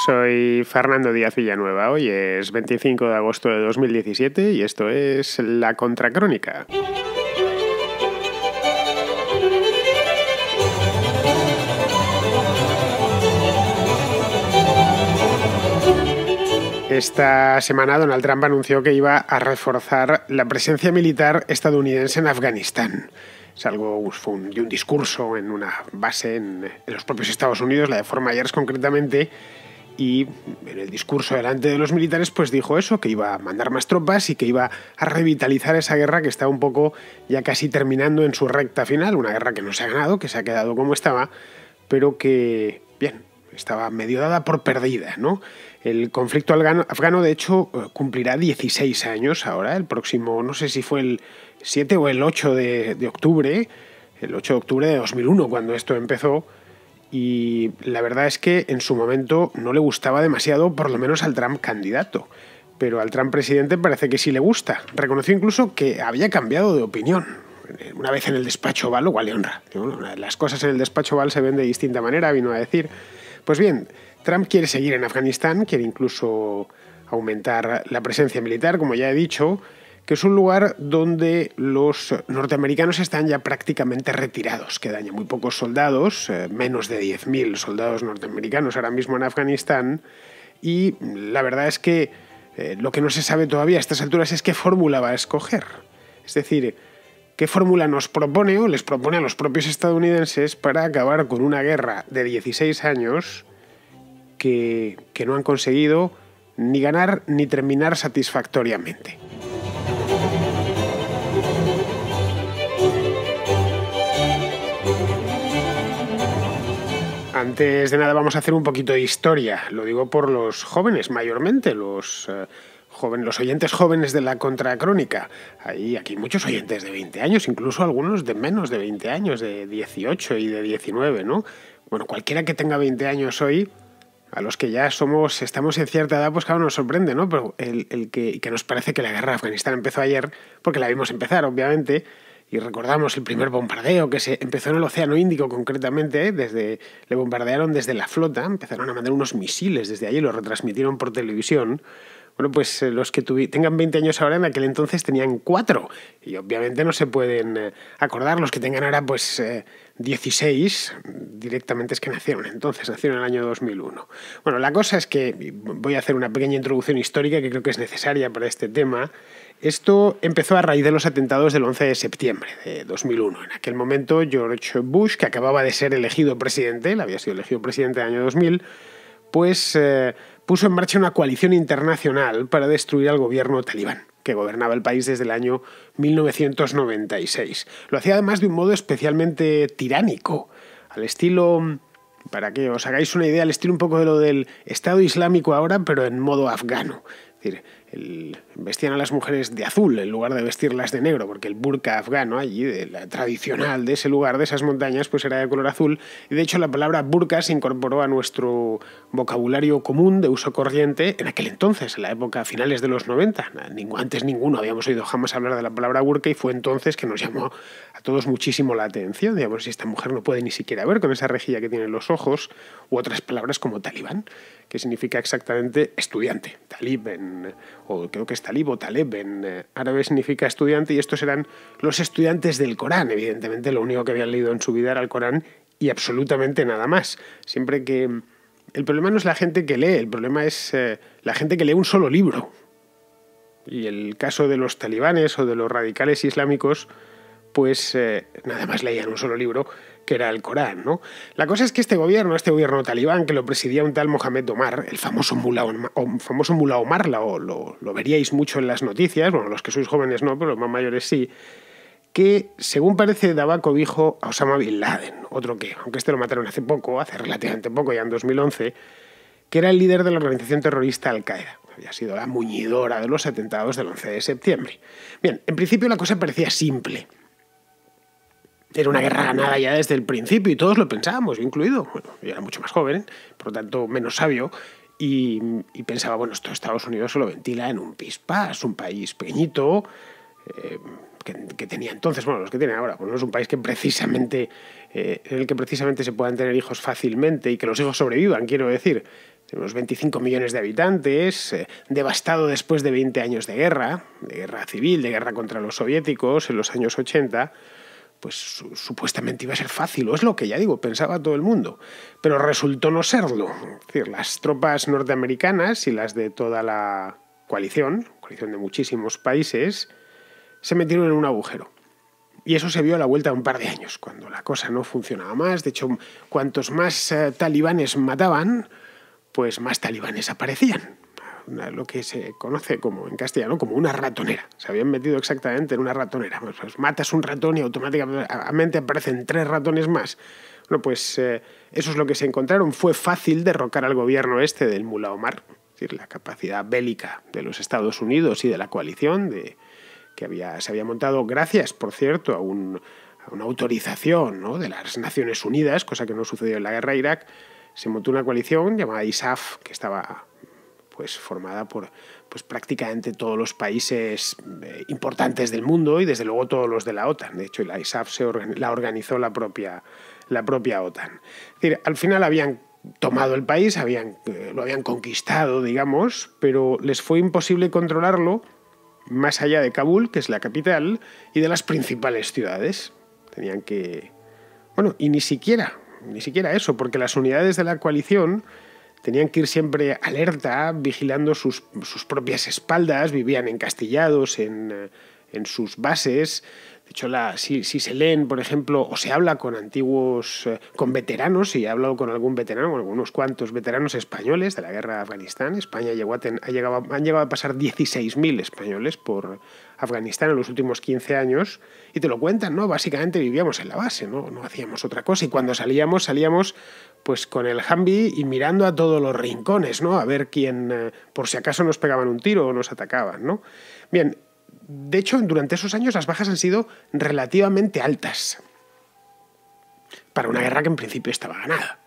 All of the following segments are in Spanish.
Soy Fernando Díaz Villanueva. Hoy es 25 de agosto de 2017 y esto es La Contracrónica. Esta semana Donald Trump anunció que iba a reforzar la presencia militar estadounidense en Afganistán. Es algo, fue un discurso en una base en los propios Estados Unidos, la de Fort Myers concretamente, y en el discurso delante de los militares pues dijo eso, que iba a mandar más tropas y que iba a revitalizar esa guerra que está un poco ya casi terminando en su recta final, una guerra que no se ha ganado, que se ha quedado como estaba, pero que, bien, estaba medio dada por perdida, ¿no? El conflicto afgano, de hecho, cumplirá 16 años ahora, el próximo, no sé si fue el 7 o el 8 de octubre, el 8 de octubre de 2001, cuando esto empezó, y la verdad es que en su momento no le gustaba demasiado, por lo menos al Trump candidato, pero al Trump presidente parece que sí le gusta. Reconoció incluso que había cambiado de opinión. Una vez en el despacho Oval, lo cual le honra. Las cosas en el despacho Oval se ven de distinta manera, vino a decir. Pues bien, Trump quiere seguir en Afganistán, quiere incluso aumentar la presencia militar, como ya he dicho, que es un lugar donde los norteamericanos están ya prácticamente retirados. Quedan ya muy pocos soldados, menos de 10.000 soldados norteamericanos ahora mismo en Afganistán, y la verdad es que lo que no se sabe todavía a estas alturas es qué fórmula va a escoger. Es decir, qué fórmula nos propone o les propone a los propios estadounidenses para acabar con una guerra de 16 años que no han conseguido ni ganar ni terminar satisfactoriamente. Antes de nada vamos a hacer un poquito de historia. Lo digo por los jóvenes, mayormente, los oyentes jóvenes de La Contracrónica. Aquí hay muchos oyentes de 20 años, incluso algunos de menos de 20 años, de 18 y de 19, ¿no? Bueno, cualquiera que tenga 20 años hoy, a los que ya estamos en cierta edad, pues claro, nos sorprende, ¿no? Pero que nos parece que la guerra de Afganistán empezó ayer, porque la vimos empezar, obviamente, y recordamos el primer bombardeo que se empezó en el Océano Índico concretamente, le bombardearon desde la flota, empezaron a mandar unos misiles desde allí, lo retransmitieron por televisión. Bueno, pues los que tengan 20 años ahora, en aquel entonces tenían 4, y obviamente no se pueden acordar. Los que tengan ahora pues 16, directamente es que nacieron en el año 2001. Bueno, la cosa es que voy a hacer una pequeña introducción histórica que creo que es necesaria para este tema. Esto empezó a raíz de los atentados del 11 de septiembre de 2001. En aquel momento George Bush, que acababa de ser elegido presidente, él había sido elegido presidente en el año 2000, pues puso en marcha una coalición internacional para destruir al gobierno talibán, que gobernaba el país desde el año 1996. Lo hacía además de un modo especialmente tiránico, al estilo, para que os hagáis una idea, al estilo un poco de lo del Estado Islámico ahora, pero en modo afgano. Es decir, vestían a las mujeres de azul en lugar de vestirlas de negro, porque el burka afgano allí, la tradicional de ese lugar, de esas montañas, pues era de color azul. Y de hecho la palabra burka se incorporó a nuestro vocabulario común de uso corriente en aquel entonces, en la época finales de los 90. Antes ninguno habíamos oído jamás hablar de la palabra burka, y fue entonces que nos llamó a todos muchísimo la atención. Digamos, si esta mujer no puede ni siquiera ver con esa rejilla que tiene en los ojos, u otras palabras como talibán, que significa exactamente estudiante. Talib o creo que es talib o taleb en árabe significa estudiante, y estos eran los estudiantes del Corán. Evidentemente lo único que habían leído en su vida era el Corán y absolutamente nada más. Siempre que... El problema no es la gente que lee, el problema es la gente que lee un solo libro. Y el caso de los talibanes o de los radicales islámicos, pues nada más leían un solo libro, que era el Corán, ¿no? La cosa es que este gobierno talibán, que lo presidía un tal Mohamed Omar, el famoso Mullah Omar, lo veríais mucho en las noticias, bueno, los que sois jóvenes no, pero los más mayores sí, que según parece daba cobijo a Osama Bin Laden, otro que, aunque lo mataron hace relativamente poco, ya en 2011, que era el líder de la organización terrorista Al-Qaeda. Había sido la muñidora de los atentados del 11 de septiembre. Bien, en principio la cosa parecía simple. Era una guerra ganada ya desde el principio y todos lo pensábamos, yo incluido. Bueno, yo era mucho más joven, por lo tanto menos sabio, y pensaba, bueno, esto Estados Unidos se lo ventila en un pispás, un país pequeñito, que tenía entonces, bueno, los que tienen ahora, pues no es un país que precisamente, en el que precisamente se puedan tener hijos fácilmente y que los hijos sobrevivan, quiero decir. tiene unos 25 millones de habitantes, devastado después de 20 años de guerra civil, de guerra contra los soviéticos en los años 80, pues supuestamente iba a ser fácil, o es lo que ya digo, pensaba todo el mundo, pero resultó no serlo. Es decir, las tropas norteamericanas y las de toda la coalición de muchísimos países, se metieron en un agujero. Y eso se vio a la vuelta de un par de años, cuando la cosa no funcionaba más. De hecho, cuantos más talibanes mataban, pues más talibanes aparecían. Lo que se conoce como en castellano como una ratonera. Se habían metido exactamente en una ratonera. Pues matas un ratón y automáticamente aparecen 3 ratones más. Bueno, pues eso es lo que se encontraron. Fue fácil derrocar al gobierno del Mullah Omar, es decir, la capacidad bélica de los Estados Unidos y de la coalición se había montado gracias, por cierto, a una autorización, ¿no?, de las Naciones Unidas, cosa que no sucedió en la guerra de Irak. Se montó una coalición llamada ISAF, que estaba pues formada por prácticamente todos los países importantes del mundo y desde luego todos los de la OTAN. De hecho, la ISAF la organizó la propia OTAN. Es decir, al final habían tomado el país, lo habían conquistado, digamos, pero les fue imposible controlarlo más allá de Kabul, que es la capital, y de las principales ciudades. Tenían que... Bueno, y ni siquiera eso, porque las unidades de la coalición tenían que ir siempre alerta, vigilando sus propias espaldas, vivían encastillados en sus bases. De hecho, si se leen, por ejemplo, o se habla con con veteranos, y he hablado con algún veterano, con unos cuantos veteranos españoles de la guerra de Afganistán. España han llegado a pasar 16.000 españoles por Afganistán en los últimos 15 años, y te lo cuentan, ¿no? Básicamente vivíamos en la base, no hacíamos otra cosa, y cuando salíamos pues con el Humvee y mirando a todos los rincones, ¿no? A ver quién, por si acaso nos pegaban un tiro o nos atacaban, ¿no? Bien, de hecho, durante esos años las bajas han sido relativamente altas para una guerra que en principio estaba ganada.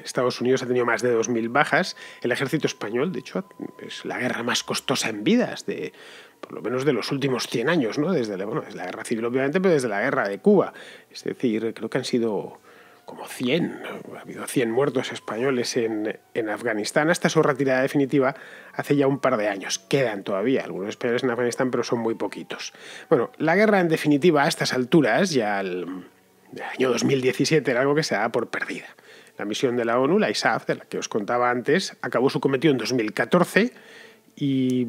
Estados Unidos ha tenido más de 2.000 bajas. El ejército español, de hecho, es la guerra más costosa en vidas, por lo menos de los últimos 100 años, ¿no? Desde la guerra civil, obviamente, pero desde la guerra de Cuba. Es decir, creo que han sido como 100, ha habido 100 muertos españoles en Afganistán hasta su retirada definitiva hace ya un par de años. Quedan todavía algunos españoles en Afganistán, pero son muy poquitos. Bueno, la guerra en definitiva a estas alturas, ya el año 2017, era algo que se daba por perdida. La misión de la ONU, la ISAF, de la que os contaba antes, acabó su cometido en 2014 y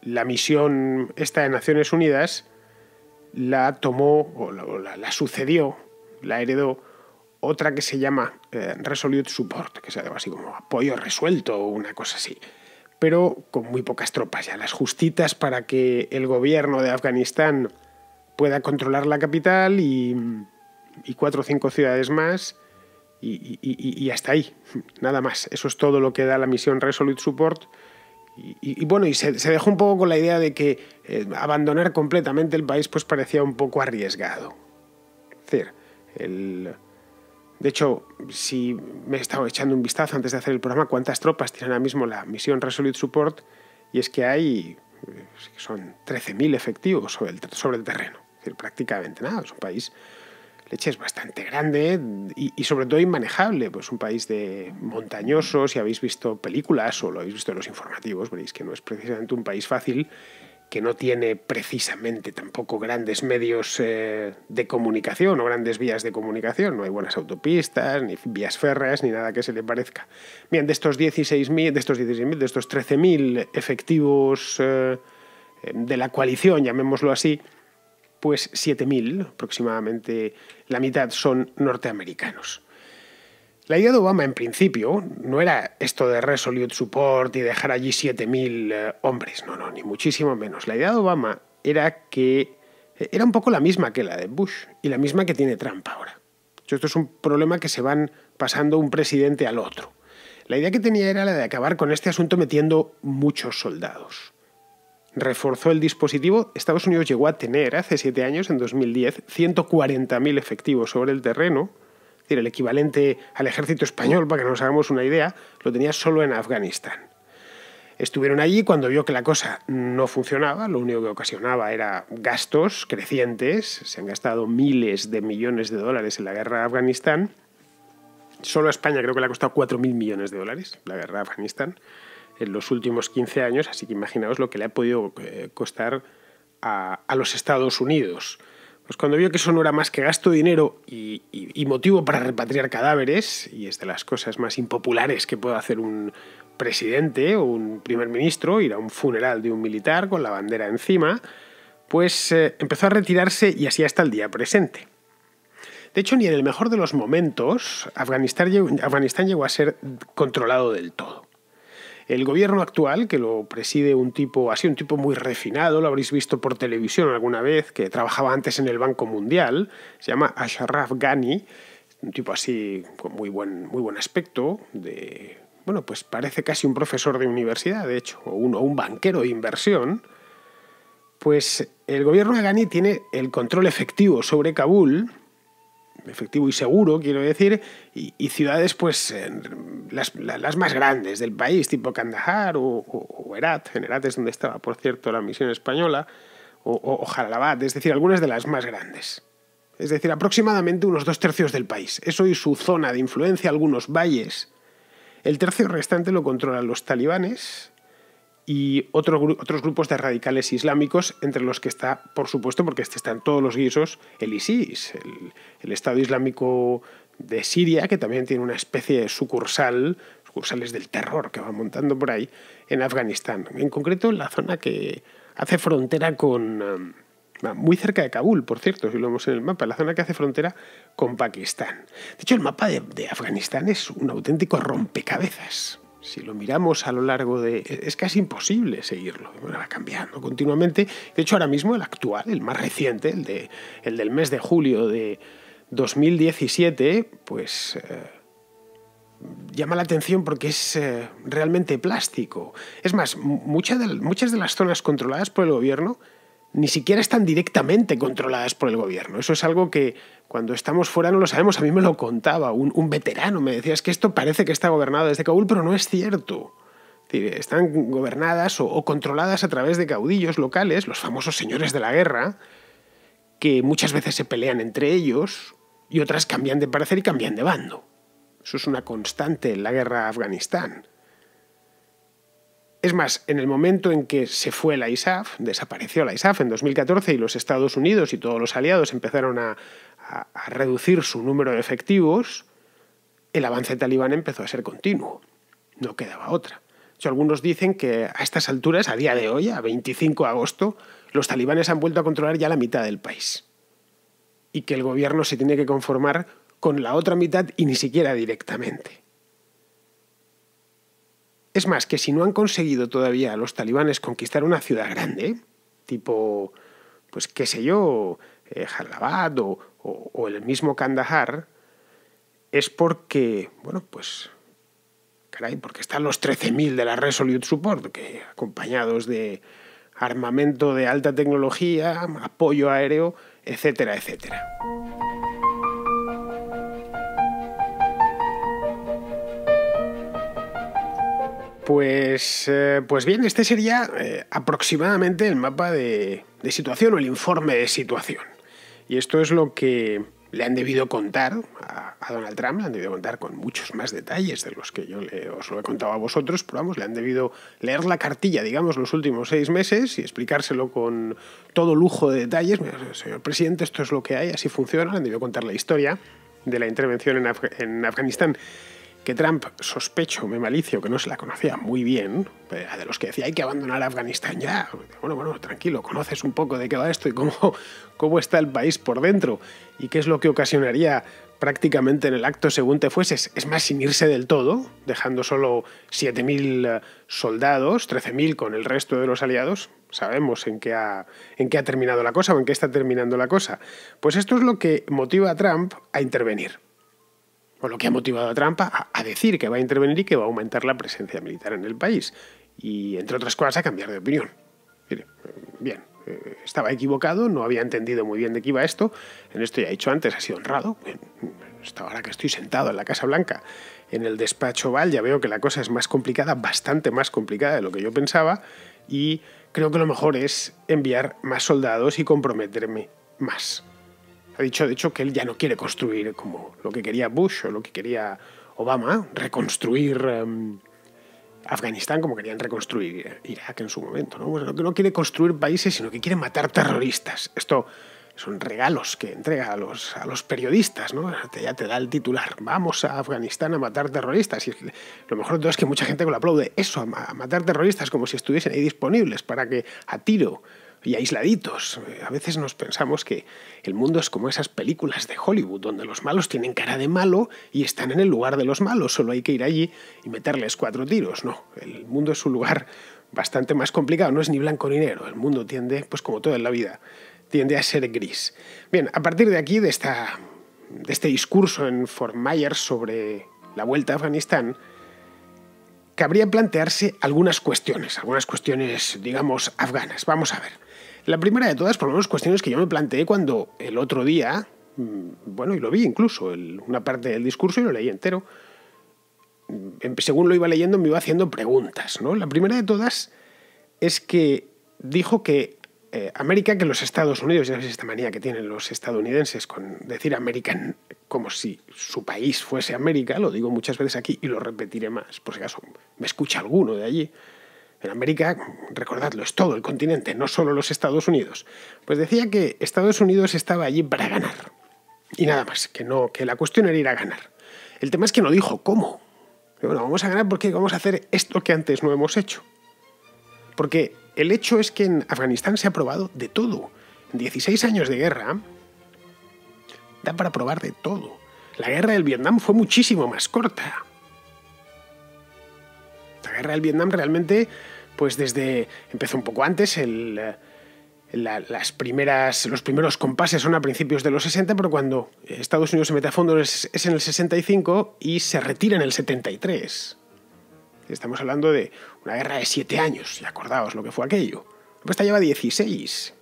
la misión esta de Naciones Unidas la tomó o la sucedió, la heredó otra que se llama Resolute Support, que es algo así como apoyo resuelto o una cosa así, pero con muy pocas tropas ya, las justitas para que el gobierno de Afganistán pueda controlar la capital y 4 o 5 ciudades más y hasta ahí, nada más. Eso es todo lo que da la misión Resolute Support. Bueno, y se dejó un poco con la idea de que abandonar completamente el país pues parecía un poco arriesgado. Es decir, de hecho, si me he estado echando un vistazo antes de hacer el programa, cuántas tropas tiene ahora mismo la misión Resolute Support, y es que son 13.000 efectivos sobre el terreno. Es decir, prácticamente nada. Es un país, leche, es bastante grande y sobre todo inmanejable. Pues un país montañoso. Si habéis visto películas o lo habéis visto en los informativos, veréis que no es precisamente un país fácil, que no tiene precisamente tampoco grandes medios de comunicación o grandes vías de comunicación. No hay buenas autopistas, ni vías férreas, ni nada que se le parezca. Bien, de estos 13.000 efectivos de la coalición, llamémoslo así, pues 7.000, aproximadamente la mitad, son norteamericanos. La idea de Obama, en principio, no era esto de Resolute Support y dejar allí 7.000 hombres. No, ni muchísimo menos. La idea de Obama era un poco la misma que la de Bush y la misma que tiene Trump ahora. Esto es un problema que se van pasando un presidente al otro. La idea que tenía era la de acabar con este asunto metiendo muchos soldados. Reforzó el dispositivo. Estados Unidos llegó a tener, hace 7 años, en 2010, 140.000 efectivos sobre el terreno. Es decir, el equivalente al ejército español, para que nos hagamos una idea, lo tenía solo en Afganistán. Estuvieron allí cuando vio que la cosa no funcionaba, lo único que ocasionaba era gastos crecientes, se han gastado miles de millones de dólares en la guerra de Afganistán, Solo a España creo que le ha costado 4.000 millones de dólares la guerra de Afganistán en los últimos 15 años, así que imaginaos lo que le ha podido costar a los Estados Unidos. Pues cuando vio que eso no era más que gasto de dinero y motivo para repatriar cadáveres, y es de las cosas más impopulares que puede hacer un presidente o un primer ministro, ir a un funeral de un militar con la bandera encima, pues empezó a retirarse y así hasta el día presente. De hecho, ni en el mejor de los momentos Afganistán llegó a ser controlado del todo. El gobierno actual, que lo preside un tipo muy refinado, lo habréis visto por televisión alguna vez, que trabajaba antes en el Banco Mundial, se llama Ashraf Ghani, un tipo así con muy buen aspecto, bueno, pues parece casi un profesor de universidad, de hecho, o un banquero de inversión. Pues el gobierno de Ghani tiene el control efectivo sobre Kabul, efectivo y seguro, quiero decir, y ciudades pues las más grandes del país, tipo Kandahar o Herat. En Herat es donde estaba, por cierto, la misión española, o Jalalabad, es decir, algunas de las más grandes. Es decir, aproximadamente unos 2/3 del país. Eso y su zona de influencia, algunos valles. El tercio restante lo controlan los talibanes y otros grupos de radicales islámicos, entre los que está, por supuesto, porque están todos los guisos, el ISIS, el Estado Islámico de Siria, que también tiene una especie de sucursales del terror que va montando por ahí en Afganistán. En concreto, en la zona que hace frontera con... muy cerca de Kabul, por cierto, si lo vemos en el mapa, la zona que hace frontera con Pakistán. De hecho, el mapa de Afganistán es un auténtico rompecabezas. Si lo miramos a lo largo de... es casi imposible seguirlo, va cambiando continuamente. De hecho, ahora mismo el actual, el más reciente, el del mes de julio de 2017, pues llama la atención porque es realmente plástico. Es más, muchas de las zonas controladas por el gobierno ni siquiera están directamente controladas por el gobierno. Eso es algo que cuando estamos fuera no lo sabemos. A mí me lo contaba un veterano, me decía, es que esto parece que está gobernado desde Kabul, pero no es cierto. Es decir, están gobernadas o controladas a través de caudillos locales, los famosos señores de la guerra, que muchas veces se pelean entre ellos y otras cambian de parecer y cambian de bando. Eso es una constante en la guerra a Afganistán. Es más, en el momento en que se fue la ISAF, desapareció la ISAF en 2014 y los Estados Unidos y todos los aliados empezaron a reducir su número de efectivos, el avance talibán empezó a ser continuo. No quedaba otra. De hecho, algunos dicen que a estas alturas, a día de hoy, a 25 de agosto, los talibanes han vuelto a controlar ya la mitad del país. Y que el gobierno se tiene que conformar con la otra mitad y ni siquiera directamente. Es más, que si no han conseguido todavía los talibanes conquistar una ciudad grande, tipo, pues qué sé yo, Jalalabad o el mismo Kandahar, es porque, bueno, pues, caray, porque están los 13.000 de la Resolute Support, que acompañados de armamento de alta tecnología, apoyo aéreo, etcétera, etcétera. Pues bien, este sería aproximadamente el mapa de situación o el informe de situación. Y esto es lo que le han debido contar a Donald Trump, le han debido contar con muchos más detalles de los que yo os lo he contado a vosotros, pero vamos, le han debido leer la cartilla, digamos, los últimos 6 meses y explicárselo con todo lujo de detalles. Señor presidente, esto es lo que hay, así funciona. Le han debido contar la historia de la intervención en Afganistán, que Trump, sospecho, me malicio, que no se la conocía muy bien, de los que decía hay que abandonar Afganistán ya. Bueno, tranquilo, conoces un poco de qué va esto y cómo está el país por dentro y qué es lo que ocasionaría prácticamente en el acto según te fueses. Es más, sin irse del todo, dejando solo 7.000 soldados, 13.000 con el resto de los aliados. Sabemos en qué ha terminado la cosa o en qué está terminando la cosa. Pues esto es lo que motiva a Trump a intervenir. O lo que ha motivado a Trump a decir que va a intervenir y que va a aumentar la presencia militar en el país. Y, entre otras cosas, a cambiar de opinión. Bien, estaba equivocado, no había entendido muy bien de qué iba esto. En esto ya he dicho antes, ha sido honrado. Hasta ahora que estoy sentado en la Casa Blanca, en el despacho Oval, ya veo que la cosa es más complicada, bastante más complicada de lo que yo pensaba. Y creo que lo mejor es enviar más soldados y comprometerme más. Ha dicho, de hecho, que él ya no quiere construir como lo que quería Bush o lo que quería Obama, reconstruir Afganistán como querían reconstruir Irak en su momento, ¿no? Bueno, que no quiere construir países, sino que quiere matar terroristas. Esto son regalos que entrega a los periodistas, ¿no? Ya te da el titular, vamos a Afganistán a matar terroristas. Y lo mejor de todo es que mucha gente lo aplaude eso, a matar terroristas, como si estuviesen ahí disponibles para que a tiro y aisladitos. A veces nos pensamos que el mundo es como esas películas de Hollywood, donde los malos tienen cara de malo y están en el lugar de los malos, solo hay que ir allí y meterles 4 tiros. No, el mundo es un lugar bastante más complicado, no es ni blanco ni negro. El mundo tiende, pues como todo en la vida, tiende a ser gris. Bien, a partir de aquí, de este discurso en Fort Myers sobre la vuelta a Afganistán, cabría plantearse algunas cuestiones, digamos, afganas. Vamos a ver. La primera de todas, por lo menos, cuestiones que yo me planteé cuando el otro día, bueno, y lo vi incluso, una parte del discurso y lo leí entero, según lo iba leyendo me iba haciendo preguntas, ¿no? La primera de todas es que dijo que América, que los Estados Unidos, ya ves esta manía que tienen los estadounidenses con decir American como si su país fuese América, lo digo muchas veces aquí y lo repetiré más, por si acaso me escucha alguno de allí. En América, recordadlo, es todo el continente, no solo los Estados Unidos. Pues decía que Estados Unidos estaba allí para ganar. Y nada más, que la cuestión era ir a ganar. El tema es que no dijo cómo. Bueno, vamos a ganar porque vamos a hacer esto que antes no hemos hecho. Porque el hecho es que en Afganistán se ha probado de todo. En 16 años de guerra da para probar de todo. La guerra del Vietnam fue muchísimo más corta. La guerra del Vietnam realmente, pues empezó un poco antes, los primeros compases son a principios de los 60, pero cuando Estados Unidos se mete a fondo es en el 65 y se retira en el 73. Estamos hablando de una guerra de 7 años, y acordaos lo que fue aquello. Pues esta lleva 16.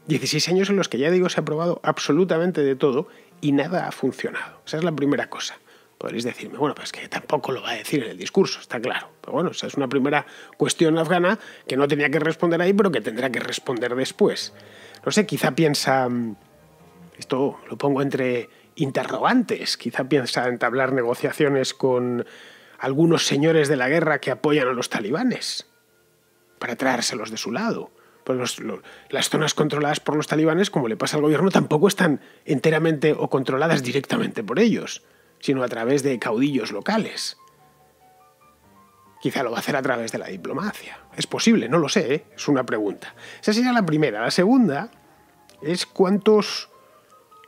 16 años en los que, ya digo, se ha probado absolutamente de todo y nada ha funcionado. Esa es la primera cosa. Podréis decirme, bueno, pues que tampoco lo va a decir en el discurso, está claro. Pero bueno, esa es una primera cuestión afgana que no tenía que responder ahí, pero que tendrá que responder después. No sé, quizá piensa, esto lo pongo entre interrogantes, quizá piensa entablar negociaciones con algunos señores de la guerra que apoyan a los talibanes para traérselos de su lado. Pues las zonas controladas por los talibanes, como le pasa al gobierno, tampoco están enteramente o controladas directamente por ellos, sino a través de caudillos locales. Quizá lo va a hacer a través de la diplomacia. Es posible, no lo sé, ¿eh? Es una pregunta. Esa sería la primera. La segunda es cuántos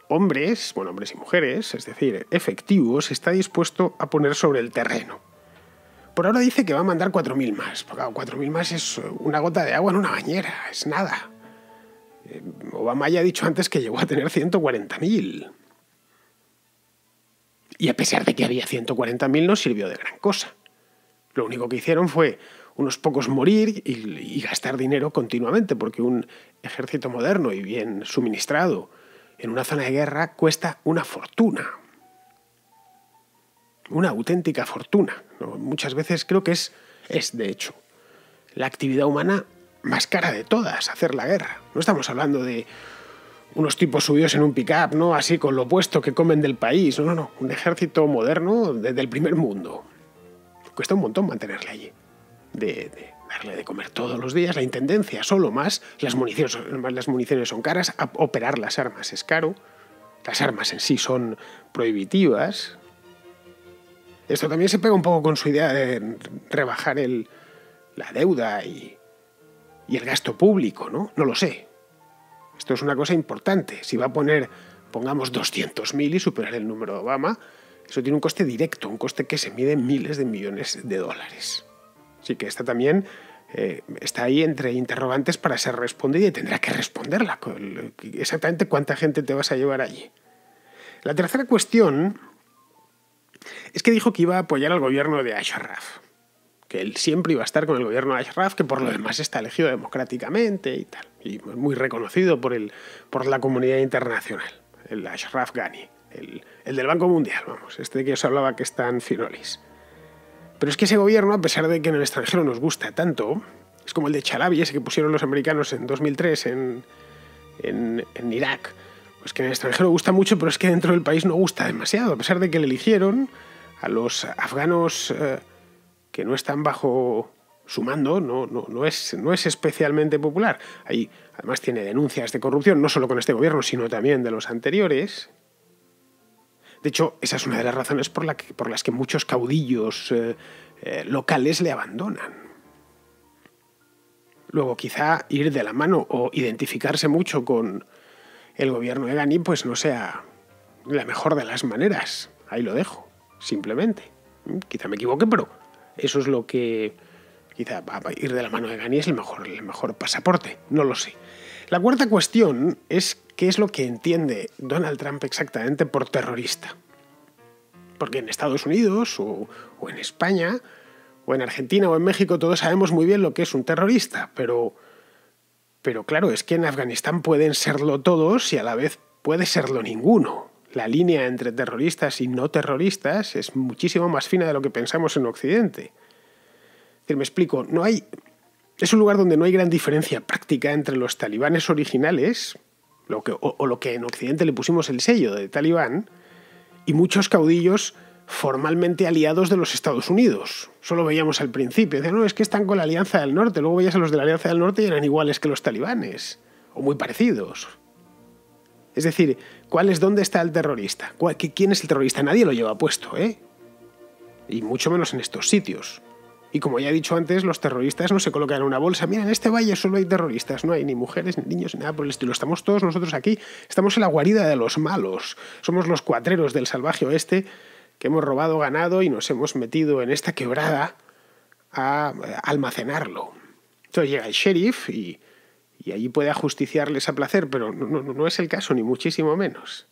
hombres y mujeres, es decir, efectivos, está dispuesto a poner sobre el terreno. Por ahora dice que va a mandar 4.000 más. Porque, claro, 4.000 más es una gota de agua en una bañera, es nada. Obama ya ha dicho antes que llegó a tener 140.000. Y a pesar de que había 140.000 no sirvió de gran cosa. Lo único que hicieron fue unos pocos morir y gastar dinero continuamente, porque un ejército moderno y bien suministrado en una zona de guerra cuesta una fortuna. Una auténtica fortuna, ¿no? Muchas veces creo que es de hecho la actividad humana más cara de todas, hacer la guerra. No estamos hablando de unos tipos subidos en un pick-up, ¿no? Así con lo opuesto que comen del país. No. Un ejército moderno desde el primer mundo. Cuesta un montón mantenerle allí. De darle de comer todos los días, la intendencia solo más, las municiones son caras, operar las armas es caro, las armas en sí son prohibitivas. Esto también se pega un poco con su idea de rebajar la deuda y el gasto público, ¿no? No lo sé. Esto es una cosa importante. Si va a poner, pongamos 200.000 y superar el número de Obama, eso tiene un coste directo, un coste que se mide en miles de millones de dólares. Así que esta también está ahí entre interrogantes para ser respondida y tendrá que responderla. Exactamente cuánta gente te vas a llevar allí. La tercera cuestión es que dijo que iba a apoyar al gobierno de Ashraf, que él siempre iba a estar con el gobierno de Ashraf, que por lo demás está elegido democráticamente y tal, y muy reconocido por la comunidad internacional, el Ashraf Ghani, el del Banco Mundial, este que os hablaba que está en Finolis. Pero es que ese gobierno, a pesar de que en el extranjero nos gusta tanto, es como el de Chalabi, ese que pusieron los americanos en 2003 en en Irak. Pues que en el extranjero gusta mucho, pero es que dentro del país no gusta demasiado, a pesar de que le eligieron a los afganos que no están bajo su mando, no es especialmente popular. Ahí además tiene denuncias de corrupción, no solo con este gobierno, sino también de los anteriores. De hecho, esa es una de las razones por las que muchos caudillos locales le abandonan. Luego, quizá ir de la mano o identificarse mucho con el gobierno de Ghani pues no sea la mejor de las maneras. Ahí lo dejo, simplemente. Quizá me equivoque, pero eso es lo que... Quizá ir de la mano de Ghani es el mejor pasaporte, no lo sé. La cuarta cuestión es qué es lo que entiende Donald Trump exactamente por terrorista. Porque en Estados Unidos o en España o en Argentina o en México todos sabemos muy bien lo que es un terrorista, pero claro, es que en Afganistán pueden serlo todos y a la vez puede serlo ninguno. La línea entre terroristas y no terroristas es muchísimo más fina de lo que pensamos en Occidente. Es decir, me explico, es un lugar donde no hay gran diferencia práctica entre los talibanes originales, lo que en Occidente le pusimos el sello de talibán, y muchos caudillos formalmente aliados de los Estados Unidos. Solo veíamos al principio, decían, no, es que están con la Alianza del Norte, luego veías a los de la Alianza del Norte y eran iguales que los talibanes, o muy parecidos. Es decir, ¿dónde está el terrorista? ¿Quién es el terrorista? Nadie lo lleva puesto, ¿eh? Y mucho menos en estos sitios. Y como ya he dicho antes, los terroristas no se colocan en una bolsa. Mira, en este valle solo hay terroristas, no hay ni mujeres, ni niños, ni nada por el estilo. Estamos todos nosotros aquí, estamos en la guarida de los malos. Somos los cuatreros del salvaje oeste que hemos robado ganado y nos hemos metido en esta quebrada a almacenarlo. Entonces llega el sheriff y allí puede ajusticiarles a placer, pero no es el caso, ni muchísimo menos.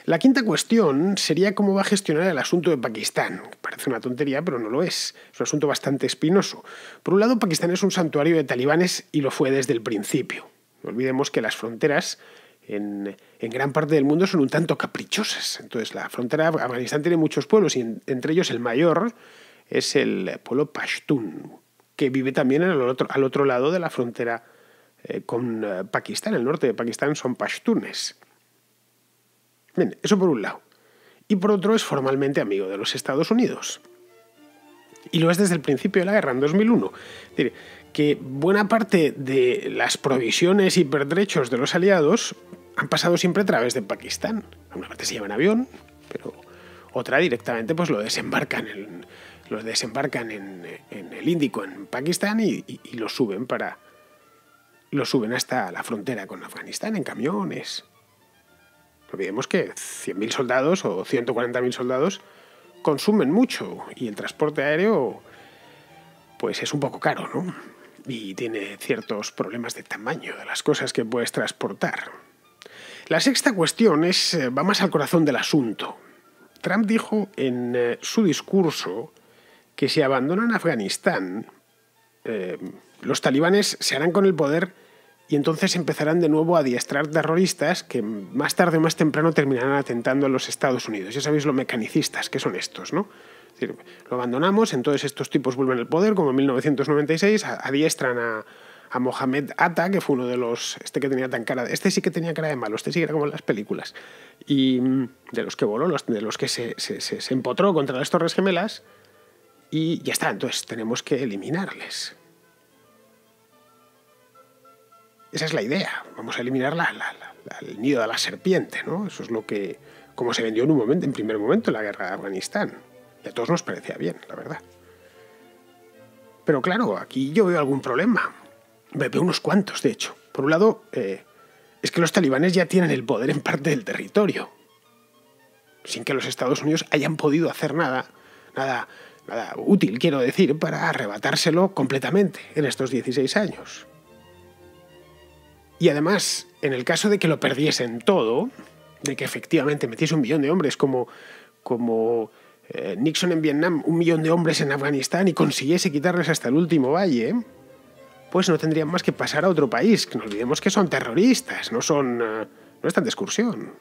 La quinta cuestión sería cómo va a gestionar el asunto de Pakistán. Parece una tontería, pero no lo es. Es un asunto bastante espinoso. Por un lado, Pakistán es un santuario de talibanes y lo fue desde el principio. No olvidemos que las fronteras en gran parte del mundo son un tanto caprichosas. Entonces, la frontera de Afganistán tiene muchos pueblos y entre ellos el mayor es el pueblo Pashtun, que vive también al otro lado de la frontera con Pakistán. El norte de Pakistán son pashtunes. Bien, eso por un lado. Y por otro es formalmente amigo de los Estados Unidos. Y lo es desde el principio de la guerra, en 2001. Es decir, que buena parte de las provisiones y pertrechos de los aliados han pasado siempre a través de Pakistán. Una parte se lleva en avión, pero otra directamente pues lo desembarcan en el Índico, en Pakistán, y lo suben hasta la frontera con Afganistán en camiones. No olvidemos que 100.000 soldados o 140.000 soldados consumen mucho y el transporte aéreo pues es un poco caro, ¿no? Y tiene ciertos problemas de tamaño de las cosas que puedes transportar. La sexta cuestión va más al corazón del asunto. Trump dijo en su discurso que si abandonan Afganistán, los talibanes se harán con el poder y entonces empezarán de nuevo a adiestrar terroristas que más tarde o más temprano terminarán atentando a los Estados Unidos. Ya sabéis lo mecanicistas que son estos, ¿no? Es decir, lo abandonamos, entonces estos tipos vuelven al poder, como en 1996, adiestran a Mohammed Atta, que fue uno de los... que tenía tan cara... Este sí que tenía cara de malo, este sí que era como en las películas. Y de los que voló, de los que se empotró contra las Torres Gemelas, y ya está, entonces tenemos que eliminarles. Esa es la idea, vamos a eliminar el nido de la serpiente, ¿no? Eso es como se vendió en primer momento en la guerra de Afganistán. Y a todos nos parecía bien, la verdad. Pero claro, aquí yo veo algún problema. Veo unos cuantos, de hecho. Por un lado, es que los talibanes ya tienen el poder en parte del territorio, sin que los Estados Unidos hayan podido hacer nada útil, quiero decir, para arrebatárselo completamente en estos 16 años. Y además, en el caso de que lo perdiesen todo, de que efectivamente metiese 1 millón de hombres como Nixon en Vietnam, 1 millón de hombres en Afganistán y consiguiese quitarles hasta el último valle, pues no tendrían más que pasar a otro país. Que no olvidemos que son terroristas, no están de excursión.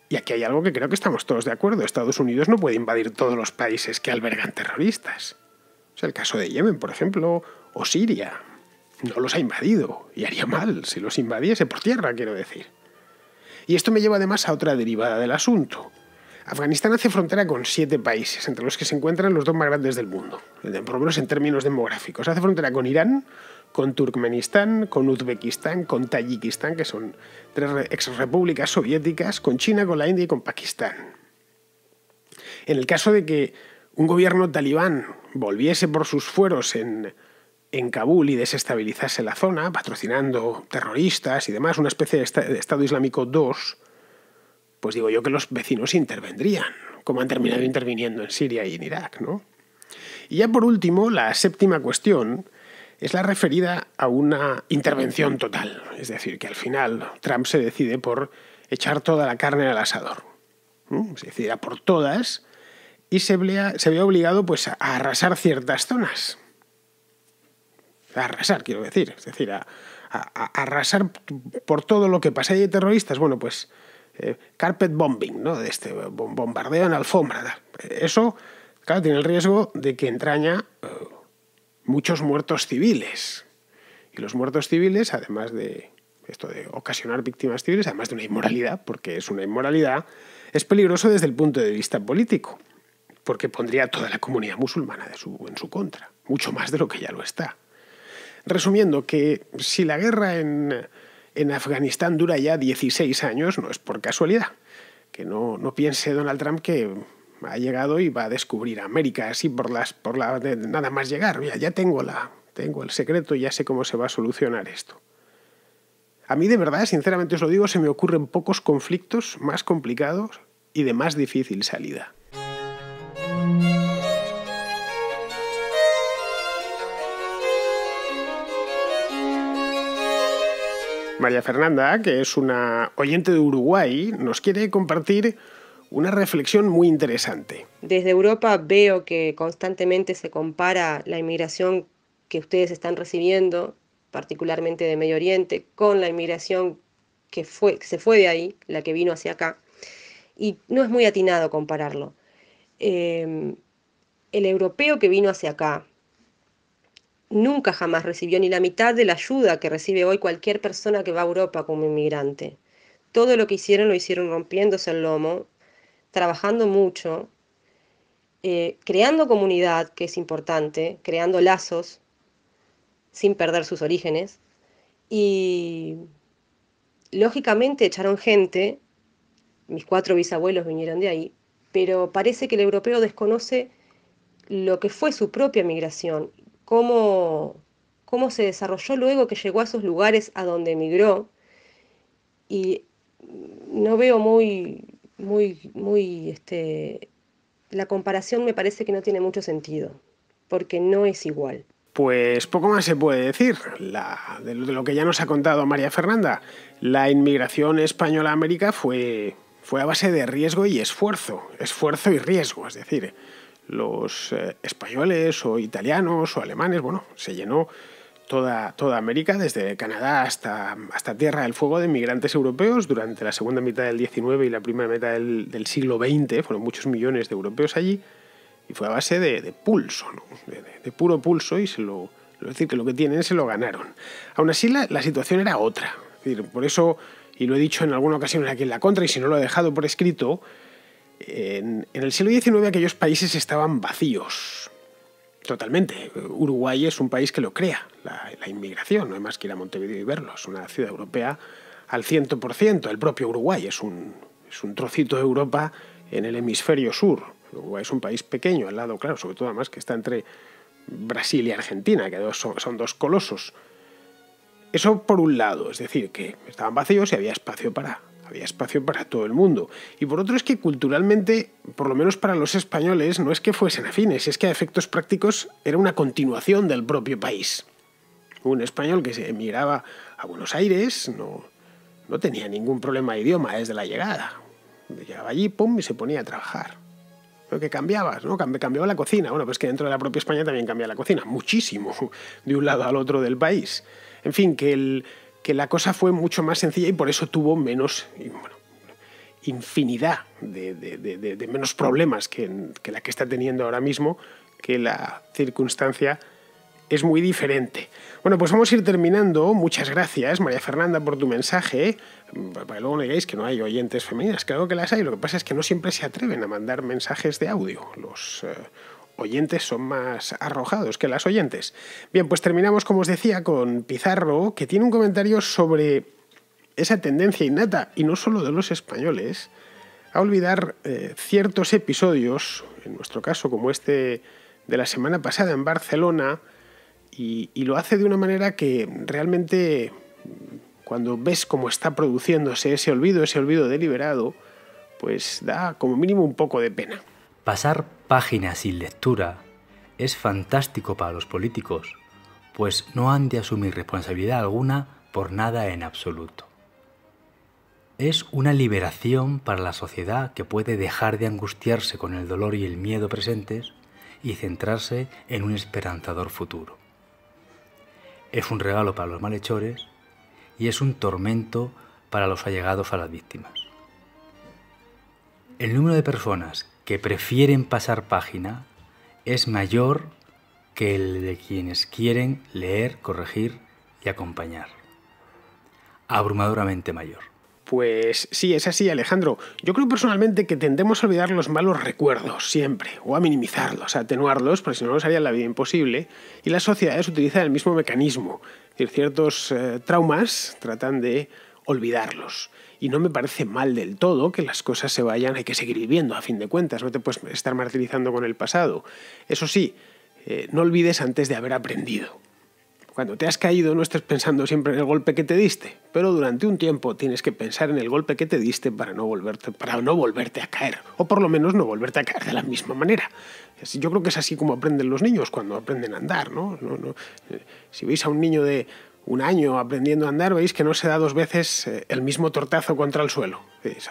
Y aquí hay algo que creo que estamos todos de acuerdo. Estados Unidos no puede invadir todos los países que albergan terroristas. Es el caso de Yemen, por ejemplo, o Siria. No los ha invadido, y haría mal si los invadiese por tierra, quiero decir. Y esto me lleva además a otra derivada del asunto. Afganistán hace frontera con 7 países, entre los que se encuentran los 2 más grandes del mundo, por lo menos en términos demográficos. Hace frontera con Irán, con Turkmenistán, con Uzbekistán, con Tayikistán, que son 3 exrepúblicas soviéticas, con China, con la India y con Pakistán. En el caso de que un gobierno talibán volviese por sus fueros en Kabul y desestabilizase la zona, patrocinando terroristas y demás, una especie de Estado Islámico 2, pues digo yo que los vecinos intervendrían, como han terminado interviniendo en Siria y en Irak, ¿no? Y ya por último, la séptima cuestión es la referida a una intervención total. Es decir, que al final Trump se decide por echar toda la carne al asador. Se decide a por todas y se ve obligado pues, a arrasar ciertas zonas. A arrasar, quiero decir. Es decir, a arrasar por todo lo que pasa. ¿Hay terroristas? Bueno, pues carpet bombing, ¿no? De este bombardeo en alfombra. Eso, claro, tiene el riesgo de que entraña muchos muertos civiles. Y los muertos civiles, además de esto de ocasionar víctimas civiles, además de una inmoralidad, porque es una inmoralidad, es peligroso desde el punto de vista político, porque pondría a toda la comunidad musulmana en su contra, mucho más de lo que ya lo está. Resumiendo, que si la guerra en Afganistán dura ya 16 años, no es por casualidad. Que no piense Donald Trump que ha llegado y va a descubrir América así nada más llegar. Ya tengo el secreto y ya sé cómo se va a solucionar esto. A mí de verdad, sinceramente os lo digo, se me ocurren pocos conflictos más complicados y de más difícil salida. María Fernanda, que es una oyente de Uruguay, nos quiere compartir una reflexión muy interesante. Desde Europa veo que constantemente se compara la inmigración que ustedes están recibiendo, particularmente de Medio Oriente, con la inmigración que se fue de ahí, la que vino hacia acá, y no es muy atinado compararlo. El europeo que vino hacia acá nunca jamás recibió ni la mitad de la ayuda que recibe hoy cualquier persona que va a Europa como inmigrante. Todo lo que hicieron lo hicieron rompiéndose el lomo, trabajando mucho, creando comunidad, que es importante, creando lazos sin perder sus orígenes, y lógicamente echaron gente, mis 4 bisabuelos vinieron de ahí, pero parece que el europeo desconoce lo que fue su propia migración, cómo se desarrolló luego que llegó a esos lugares a donde emigró, y no veo la comparación me parece que no tiene mucho sentido, porque no es igual. Pues poco más se puede decir de lo que ya nos ha contado María Fernanda. La inmigración española a América fue a base de riesgo y esfuerzo y riesgo. Es decir, los españoles o italianos o alemanes, bueno, se llenó toda América, desde Canadá hasta Tierra del Fuego, de migrantes europeos durante la segunda mitad del XIX y la primera mitad del siglo XX. Fueron muchos millones de europeos allí. Y fue a base de pulso, ¿no? de puro pulso, y es decir, que lo que tienen se lo ganaron. Aún así, la situación era otra. Es decir, por eso, y lo he dicho en alguna ocasión aquí en la contra, y si no lo he dejado por escrito, en el siglo XIX aquellos países estaban vacíos. Totalmente. Uruguay es un país que lo crea, la inmigración. No hay más que ir a Montevideo y verlo. Es una ciudad europea al 100%. El propio Uruguay es un trocito de Europa en el hemisferio sur. Uruguay es un país pequeño al lado, claro, sobre todo además que está entre Brasil y Argentina, que son 2 colosos. Eso por un lado, es decir, que estaban vacíos y había espacio para todo el mundo. Y por otro es que culturalmente, por lo menos para los españoles, no es que fuesen afines, es que a efectos prácticos era una continuación del propio país. Un español que se emigraba a Buenos Aires no tenía ningún problema de idioma desde la llegada. Llegaba allí, pum, y se ponía a trabajar. Pero que cambiabas, ¿no? Cambiaba la cocina. Bueno, pues que dentro de la propia España también cambia la cocina, muchísimo, de un lado al otro del país. En fin, que la cosa fue mucho más sencilla y por eso tuvo menos, infinidad de menos problemas que la que está teniendo ahora mismo, que la circunstancia es muy diferente. Bueno, pues vamos a ir terminando. Muchas gracias, María Fernanda, por tu mensaje. Para que luego no digáis que no hay oyentes femeninas. Claro que las hay. Lo que pasa es que no siempre se atreven a mandar mensajes de audio. Los oyentes son más arrojados que las oyentes. Bien, pues terminamos, como os decía, con Pizarro, que tiene un comentario sobre esa tendencia innata, y no solo de los españoles, a olvidar ciertos episodios, en nuestro caso como este de la semana pasada en Barcelona, y lo hace de una manera que realmente, cuando ves cómo está produciéndose ese olvido deliberado, pues da como mínimo un poco de pena. Pasar páginas sin lectura es fantástico para los políticos, pues no han de asumir responsabilidad alguna por nada en absoluto. Es una liberación para la sociedad que puede dejar de angustiarse con el dolor y el miedo presentes y centrarse en un esperanzador futuro. Es un regalo para los malhechores y es un tormento para los allegados a las víctimas. El número de personas que prefieren pasar página es mayor que el de quienes quieren leer, corregir y acompañar. Abrumadoramente mayor. Pues sí, es así, Alejandro. Yo creo personalmente que tendemos a olvidar los malos recuerdos siempre, o a minimizarlos, a atenuarlos, porque si no nos haría la vida imposible, y las sociedades utilizan el mismo mecanismo. Es decir, ciertos traumas tratan de olvidarlos. Y no me parece mal del todo que las cosas se vayan, hay que seguir viviendo a fin de cuentas, no te puedes estar martirizando con el pasado. Eso sí, no olvides antes de haber aprendido. Cuando te has caído no estés pensando siempre en el golpe que te diste, pero durante un tiempo tienes que pensar en el golpe que te diste para no volverte a caer, o por lo menos no volverte a caer de la misma manera. Yo creo que es así como aprenden los niños cuando aprenden a andar, ¿no? Si veis a un niño de 1 año aprendiendo a andar, veis que no se da 2 veces el mismo tortazo contra el suelo,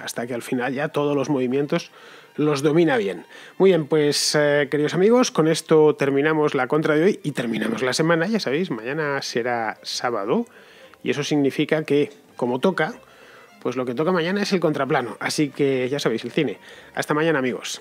hasta que al final ya todos los movimientos los domina bien. Muy bien, pues queridos amigos, con esto terminamos la contra de hoy y terminamos la semana. Ya sabéis, mañana será sábado y eso significa que, como toca, pues lo que toca mañana es el contraplano. Así que ya sabéis, el cine. Hasta mañana, amigos.